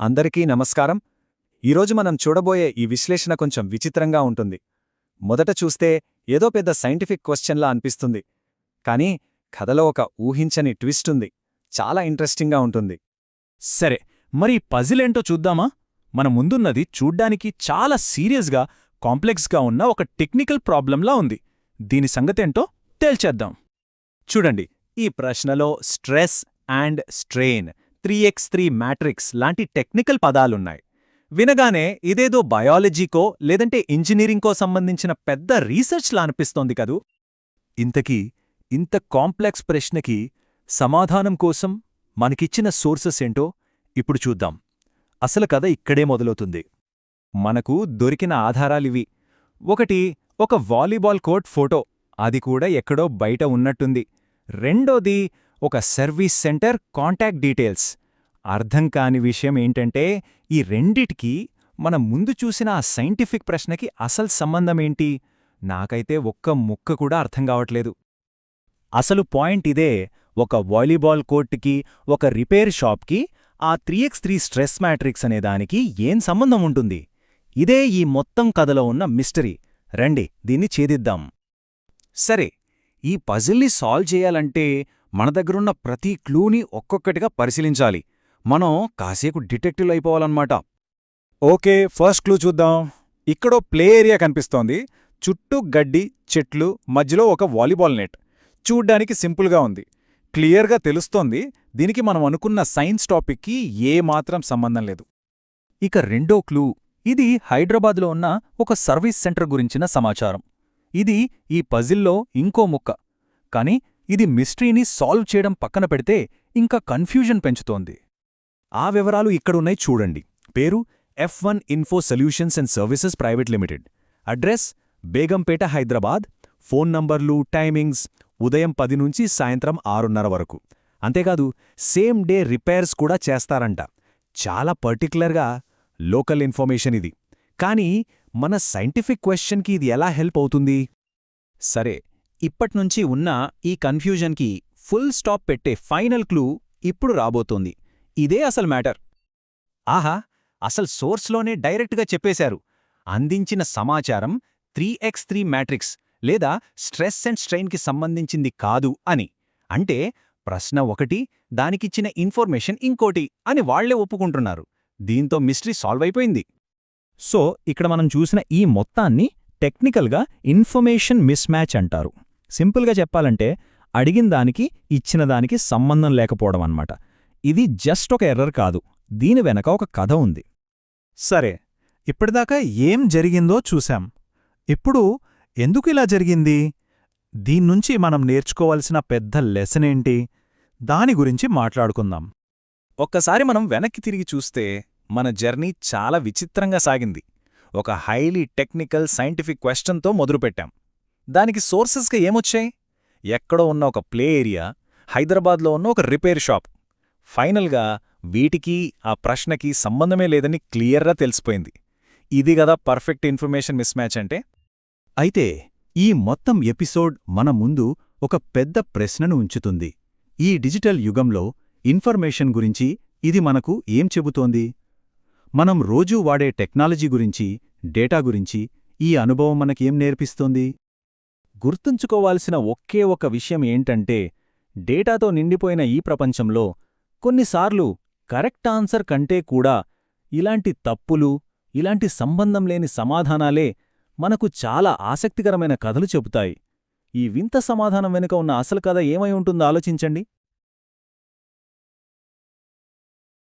అందరికీ నమస్కారం. ఈరోజు మనం చూడబోయే ఈ విశ్లేషణ కొంచెం విచిత్రంగా ఉంటుంది. మొదట చూస్తే ఏదో పెద్ద సైంటిఫిక్ క్వశ్చన్లా అనిపిస్తుంది. కానీ కథలో ఒక ఊహించని ట్విస్ట్ ఉంది. చాలా ఇంట్రెస్టింగ్గా ఉంటుంది. సరే, మరి పజిలేంటో చూద్దామా? మన ముందున్నది చూడ్డానికి చాలా సీరియస్గా, కాంప్లెక్స్గా ఉన్న ఒక టెక్నికల్ ప్రాబ్లంలా ఉంది. దీని సంగతేంటో తేల్చేద్దాం. చూడండి, ఈ ప్రశ్నలో stress and strain, 3x3 matrix లాంటి టెక్నికల్ పదాలున్నాయి. వినగానే ఇదేదో బయాలజీకో లేదంటే ఇంజనీరింగ్కో సంబంధించిన పెద్ద రీసెర్చ్లా అనిపిస్తోంది కదూ. ఇంతకీ ఇంత కాంప్లెక్స్ ప్రశ్నకి సమాధానం కోసం మనకిచ్చిన సోర్సెస్ ఏంటో ఇప్పుడు చూద్దాం. అసలు కథ ఇక్కడే మొదలవుతుంది. మనకు దొరికిన ఆధారాలివి. ఒకటి, ఒక వాలీబాల్ కోర్ట్ ఫోటో, అది కూడా ఎక్కడో బయట ఉన్నట్టుంది. రెండోది, ఒక సర్వీస్ సెంటర్ కాంటాక్ట్ డీటెయిల్స్. అర్థం కాని విషయం ఏంటంటే, ఈ రెండిటికీ మనం ముందు చూసిన ఆ సైంటిఫిక్ ప్రశ్నకి అసలు సంబంధమేంటి? నాకైతే ఒక్క ముక్క కూడా అర్థం కావట్లేదు. అసలు పాయింట్ ఇదే. ఒక వాలీబాల్ కోర్టుకి, ఒక రిపేర్ షాప్కి ఆ 3x3 స్ట్రెస్ మ్యాట్రిక్స్ అనేదానికి ఏం సంబంధం ఉంటుంది? ఇదే ఈ మొత్తం కథలో ఉన్న మిస్టరీ. రండి, దీన్ని ఛేదిద్దాం. సరే, ఈ పజిల్ని సాల్వ్ చేయాలంటే మన దగ్గరున్న ప్రతి క్లూని ఒక్కొక్కటిగా పరిశీలించాలి. మనం కాసేపు డిటెక్టివ్ అయిపోవాలన్నమాట. ఓకే, ఫస్ట్ క్లూ చూద్దాం. ఇక్కడో ప్లే ఏరియా కనిపిస్తోంది. చుట్టూ గడ్డి, చెట్లు, మధ్యలో ఒక వాలీబాల్ నెట్. చూడ్డానికి సింపుల్గా ఉంది. క్లియర్గా తెలుస్తోంది దీనికి మనం అనుకున్న సైన్స్ టాపిక్కి ఏమాత్రం సంబంధం లేదు. ఇక రెండో క్లూ, ఇది హైదరాబాద్లో ఉన్న ఒక సర్వీస్ సెంటర్ గురించిన సమాచారం. ఇది ఈ పజిల్లో ఇంకో ముక్క. కాని ఇది మిస్టరీని సాల్వ్ చేయడం పక్కన పెడితే ఇంకా కన్ఫ్యూజన్ పెంచుతోంది. ఆ వివరాలు ఇక్కడున్నాయి చూడండి. పేరు F1 info solutions and services private limited. Address Begumpet, Hyderabad. Phone నంబర్లు, టైమింగ్స్ ఉదయం 10 నుంచి సాయంత్రం 6:30 వరకు. అంతేకాదు, సేమ్ డే రిపేర్స్ కూడా చేస్తారంట. చాలా పర్టిక్యులర్గా లోకల్ ఇన్ఫర్మేషన్ ఇది. కానీ మన సైంటిఫిక్ క్వశ్చన్కి ఇది ఎలా హెల్ప్ అవుతుంది? సరే, ఇప్పట్నుంచి ఉన్న ఈ కన్ఫ్యూజన్కి ఫుల్ స్టాప్ పెట్టే ఫైనల్ క్లూ ఇప్పుడు రాబోతోంది. ఇదే అసలు మ్యాటర్. ఆహా, అసలు సోర్స్లోనే డైరెక్ట్గా చెప్పేశారు. అందించిన సమాచారం 3x3 మ్యాట్రిక్స్ లేదా స్ట్రెస్ అండ్ స్ట్రెయిన్కి సంబంధించింది కాదు అని. అంటే ప్రశ్న ఒకటి, దానికిచ్చిన ఇన్ఫర్మేషన్ ఇంకోటి అని వాళ్లే ఒప్పుకుంటున్నారు. దీంతో మిస్టరీ సాల్వ్ అయిపోయింది. సో ఇక్కడ మనం చూసిన ఈ మొత్తాన్ని టెక్నికల్గా ఇన్ఫర్మేషన్ మిస్ మ్యాచ్ అంటారు. సింపుల్గా చెప్పాలంటే అడిగిందానికి ఇచ్చినదానికి సంబంధం లేకపోవడం అన్నమాట. ఇది జస్ట్ ఒక ఎర్రర్ కాదు, దీని వెనక ఒక కథ ఉంది. సరే, ఇప్పటిదాకా ఏం జరిగిందో చూశాం. ఇప్పుడు ఎందుకిలా జరిగింది? దీన్నుంచి మనం నేర్చుకోవాల్సిన పెద్ద లెసనేంటి? దాని గురించి మాట్లాడుకుందాం. ఒక్కసారి మనం వెనక్కి తిరిగి చూస్తే మన జర్నీ చాలా విచిత్రంగా సాగింది. ఒక హైలీ టెక్నికల్ సైంటిఫిక్ క్వశ్చన్తో మొదలుపెట్టాం. దానికి సోర్సెస్గా ఏమొచ్చాయి? ఎక్కడో ఉన్న ఒక ప్లే ఏరియా, హైదరాబాద్లో ఉన్న ఒక రిపేర్ షాప్. ఫైనల్గా వీటికి ఆ ప్రశ్నకి సంబంధమే లేదని క్లియర్గా తెలిసిపోయింది. ఇది గదా పర్ఫెక్ట్ ఇన్ఫర్మేషన్ మిస్ మ్యాచ్ అంటే. అయితే ఈ మొత్తం ఎపిసోడ్ మన ముందు ఒక పెద్ద ప్రశ్నను ఉంచుతుంది. ఈ డిజిటల్ యుగంలో ఇన్ఫర్మేషన్ గురించి ఇది మనకు ఏం చెబుతోంది? మనం రోజూ వాడే టెక్నాలజీ గురించి, డేటా గురించి ఈ అనుభవం మనకేం నేర్పిస్తోంది? గుర్తుంచుకోవాల్సిన ఒకే ఒక విషయం ఏంటంటే, డేటాతో నిండిపోయిన ఈ ప్రపంచంలో కొన్నిసార్లు కరెక్ట్ ఆన్సర్ కంటే కూడా ఇలాంటి తప్పులు, ఇలాంటి సంబంధం లేని సమాధానాలే మనకు చాలా ఆసక్తికరమైన కథలు చెబుతాయి. ఈ వింత సమాధానం వెనుక ఉన్న అసలు కథ ఏమై ఉంటుందో ఆలోచించండి.